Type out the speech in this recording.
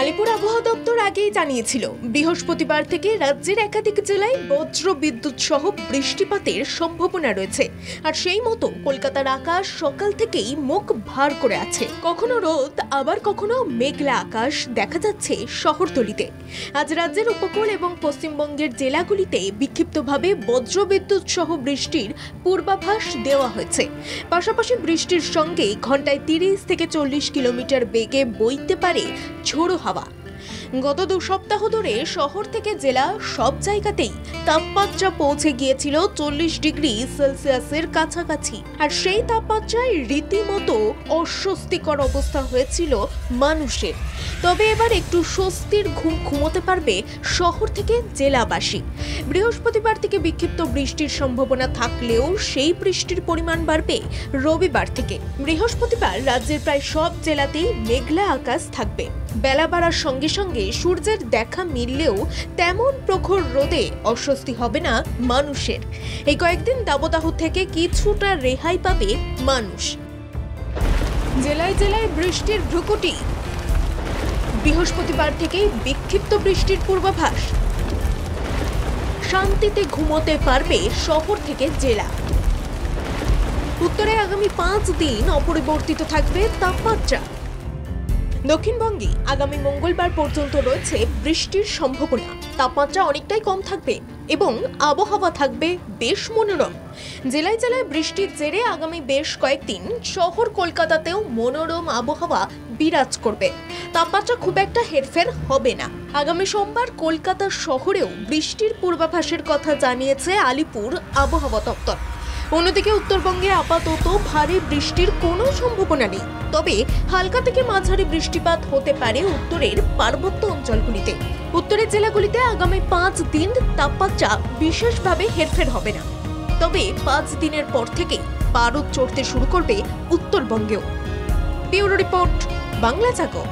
আলিপুর আবহাওয়া দপ্তর আগেই জানিয়েছিল বৃহস্পতিবার থেকে রাজ্যের একাধিক জেলায় বজ্র বিদ্যুৎ সহ বৃষ্টিপাতের সম্ভাবনা রয়েছে। আর সেই মতো কলকাতার আকাশ সকাল থেকেই মুখ ভার করে আছে। কখনো রোদ আবার কখনো মেঘলা আকাশ দেখা যাচ্ছে শহরতলিতে। আজ রাজ্যের উপকূল এবং পশ্চিমবঙ্গের জেলাগুলিতে বিক্ষিপ্তভাবে বজ্র বিদ্যুৎ সহ বৃষ্টির পূর্বাভাস দেওয়া হয়েছে। পাশাপাশি বৃষ্টির সঙ্গে ঘন্টায় 30 থেকে 40 কিলোমিটার বেগে বইতে পারে ঝোড়ো হাওয়া। গত 2 সপ্তাহ ধরে শহর থেকে জেলা সব জায়গাতেই তাপমাত্রা পৌঁছে গিয়েছিল 40 ডিগ্রি সেলসিয়াসের কাছাকাছি। আর সেই তাপমাত্রায় রীতিমতো অস্বস্তিকর অবস্থা হয়েছিল মানুষের। তবে এবার একটু স্বস্তির ঘুম ঘুমোতে পারবে শহর থেকে জেলাবাসী। বৃহস্পতিবার থেকে বিক্ষিপ্ত বৃষ্টির সম্ভাবনা থাকলেও সেই বৃষ্টির পরিমাণ বাড়বে রবিবার থেকে। বৃহস্পতিবার রাজ্যের প্রায় সব জেলাতেই মেঘলা আকাশ থাকবে। বেলা বাড়ার সঙ্গে সঙ্গে সূর্যের দেখা মিললেও তেমন প্রখর রোদে অস্বস্তি হবে না মানুষের। এই কয়েকদিন দাবদাহ থেকে কিছুটা রেহাই পাবে মানুষ। জেলায় জেলায় বৃষ্টির ভ্রুকুটি। বৃহস্পতিবার থেকে বিক্ষিপ্ত বৃষ্টির পূর্বাভাস। শান্তিতে ঘুমোতে পারবে শহর থেকে জেলা। উত্তরে আগামী 5 দিন অপরিবর্তিত থাকবে তাপমাত্রা। দক্ষিণবঙ্গে আগামী মঙ্গলবার পর্যন্ত রয়েছে বৃষ্টির সম্ভাবনা। তাপমাত্রা অনেকটাই কম থাকবে এবং আবহাওয়া থাকবে বেশ মনোরম। জেলায় জেলায় বৃষ্টির জেরে আগামী বেশ কয়েকদিন শহর কলকাতাতেও মনোরম আবহাওয়া বিরাজ করবে। তাপমাত্রা খুব একটা হেরফের হবে না। আগামী সোমবার কলকাতা শহরেও বৃষ্টির পূর্বাভাসের কথা জানিয়েছে আলিপুর আবহাওয়া দপ্তর। অন্যদিকে উত্তরবঙ্গে আপাতত ভারী বৃষ্টির কোনো সম্ভাবনা নেই, তবে হালকা থেকে মাঝারি বৃষ্টিপাত হতে পারে উত্তরের পার্বত্য অঞ্চলগুলিতে। উত্তরের জেলাগুলিতে আগামী 5 দিন তাপমাত্রা বিশেষভাবে হেরফের হবে না, তবে 5 দিনের পর থেকেই পারদ চড়তে শুরু করবে উত্তরবঙ্গেও। ব্যুরো রিপোর্ট, বাংলা জাগো।